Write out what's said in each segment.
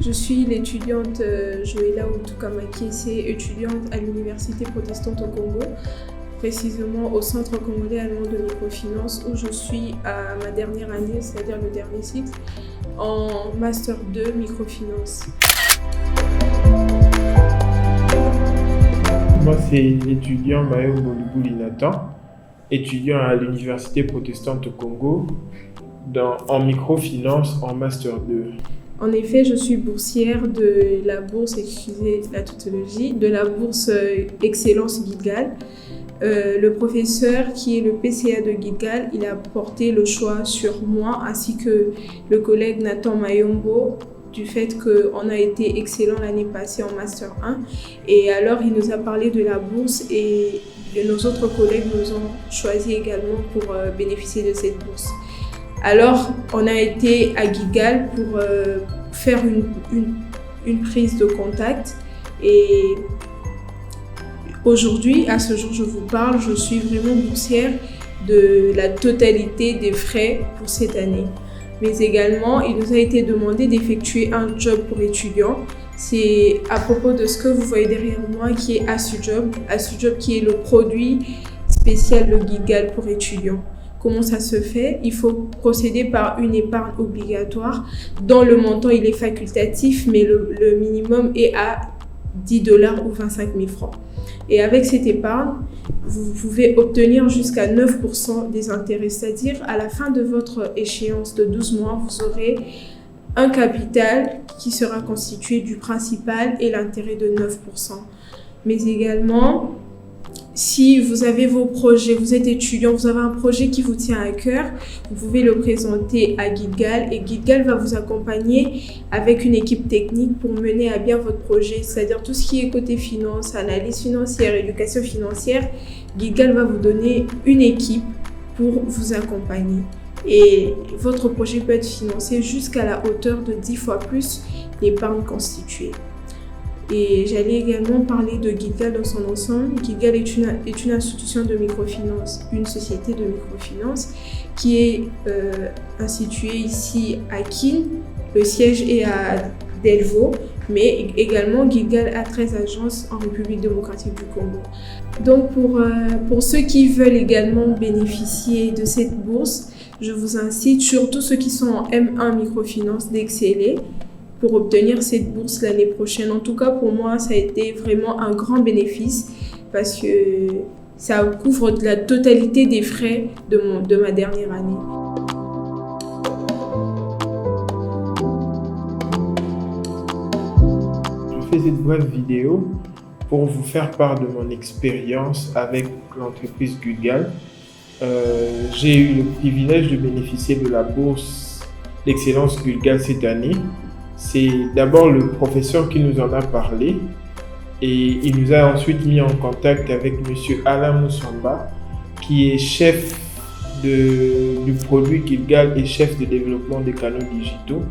Je suis l'étudiante Joëlla Outoukama Kiese, étudiante à l'Université protestante au Congo, précisément au Centre congolais allemand de microfinance où je suis à ma dernière année, c'est-à-dire le dernier cycle, en Master 2 microfinance. Moi, c'est l'étudiant Mayombo Lubouli Nathan, étudiant à l'Université protestante au Congo, en microfinance en Master 2. En effet, je suis boursière de la bourse, excusez la tautologie, de la bourse Excellence Guidgal. Le professeur qui est le PCA de Guidgal, il a porté le choix sur moi ainsi que le collègue Nathan Mayombo du fait qu'on a été excellent l'année passée en Master 1. Et alors, il nous a parlé de la bourse et nos autres collègues nous ont choisi également pour bénéficier de cette bourse. Alors, on a été à Guidgal pour faire une prise de contact et aujourd'hui, à ce jour, je vous parle, je suis vraiment boursière de la totalité des frais pour cette année. Mais également, il nous a été demandé d'effectuer un job pour étudiants. C'est à propos de ce que vous voyez derrière moi qui est ASUJob. ASUJob qui est le produit spécial de Guidgal pour étudiants. Comment ça se fait? Il faut procéder par une épargne obligatoire dont le montant il est facultatif, mais le minimum est à 10 $ ou 25 000 francs. Et avec cette épargne, vous pouvez obtenir jusqu'à 9% des intérêts, c'est-à-dire à la fin de votre échéance de 12 mois, vous aurez un capital qui sera constitué du principal et l'intérêt de 9%. Mais également, si vous avez vos projets, vous êtes étudiant, vous avez un projet qui vous tient à cœur, vous pouvez le présenter à Guidgal et Guidgal va vous accompagner avec une équipe technique pour mener à bien votre projet, c'est-à-dire tout ce qui est côté finance, analyse financière, éducation financière. Guidgal va vous donner une équipe pour vous accompagner et votre projet peut être financé jusqu'à la hauteur de 10 fois plus l'épargne constituée. Et j'allais également parler de Guidgal dans son ensemble. Guidgal est une institution de microfinance, une société de microfinance qui est instituée ici à Kin. Le siège est à Delvaux, mais également Guidgal a 13 agences en République démocratique du Congo. Donc pour ceux qui veulent également bénéficier de cette bourse, je vous incite, surtout ceux qui sont en M1 microfinance, d'exceller pour obtenir cette bourse l'année prochaine. En tout cas, pour moi, ça a été vraiment un grand bénéfice parce que ça couvre la totalité des frais de ma dernière année. Je fais cette brève vidéo pour vous faire part de mon expérience avec l'entreprise Guidgal. J'ai eu le privilège de bénéficier de la bourse d'excellence Guidgal cette année. C'est d'abord le professeur qui nous en a parlé et il nous a ensuite mis en contact avec M. Alain Moussamba qui est chef du produit Guidgal et chef de développement des canaux digitaux.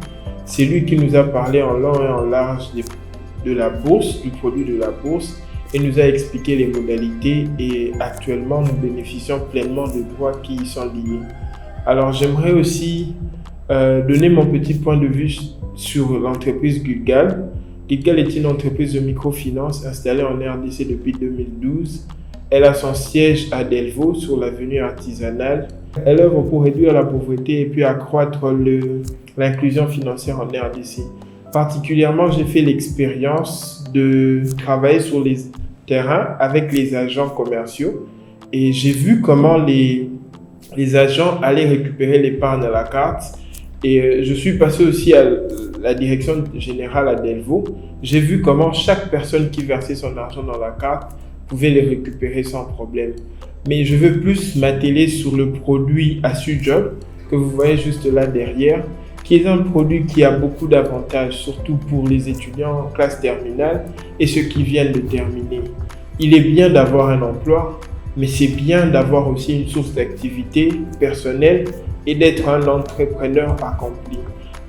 C'est lui qui nous a parlé en long et en large de la bourse, du produit de la bourse et nous a expliqué les modalités et actuellement nous bénéficions pleinement des droits qui y sont liés. Alors j'aimerais aussi donner mon petit point de vue sur l'entreprise Guidgal. Guidgal est une entreprise de microfinance installée en RDC depuis 2012. Elle a son siège à Delvaux sur l'avenue artisanale. Elle œuvre pour réduire la pauvreté et puis accroître l'inclusion financière en RDC. Particulièrement, j'ai fait l'expérience de travailler sur les terrains avec les agents commerciaux et j'ai vu comment les agents allaient récupérer l'épargne à la carte. Et je suis passé aussi à la direction générale à Delvaux. J'ai vu comment chaque personne qui versait son argent dans la carte pouvait les récupérer sans problème. Mais je veux plus m'atteler sur le produit ASUJob que vous voyez juste là derrière, qui est un produit qui a beaucoup d'avantages, surtout pour les étudiants en classe terminale et ceux qui viennent de terminer. Il est bien d'avoir un emploi, mais c'est bien d'avoir aussi une source d'activité personnelle et d'être un entrepreneur accompli.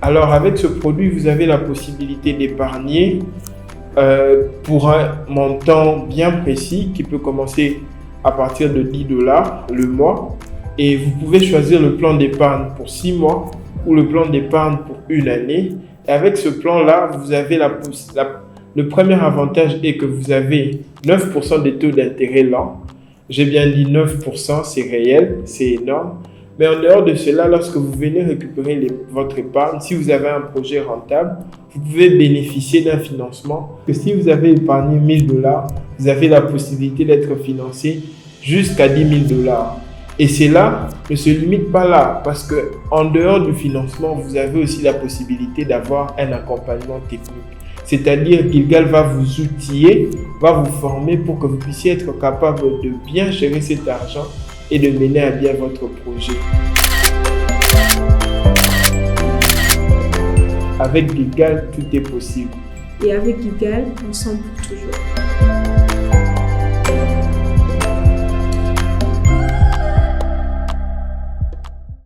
Alors avec ce produit, vous avez la possibilité d'épargner pour un montant bien précis qui peut commencer à partir de 10 $ le mois et vous pouvez choisir le plan d'épargne pour 6 mois ou le plan d'épargne pour une année Et avec ce plan-là, vous avez le premier avantage est que vous avez 9% de taux d'intérêt lent. J'ai bien dit 9%, c'est réel, c'est énorme. Mais en dehors de cela, lorsque vous venez récupérer votre épargne, si vous avez un projet rentable, vous pouvez bénéficier d'un financement. Que si vous avez épargné 1000 $, vous avez la possibilité d'être financé jusqu'à 10 000 $. Et cela ne se limite pas là, parce que en dehors du financement, vous avez aussi la possibilité d'avoir un accompagnement technique. C'est-à-dire Gilgal va vous outiller, va vous former pour que vous puissiez être capable de bien gérer cet argent et de mener à bien votre projet. Avec Gilgal, tout est possible. Et avec Gilgal, ensemble pour toujours.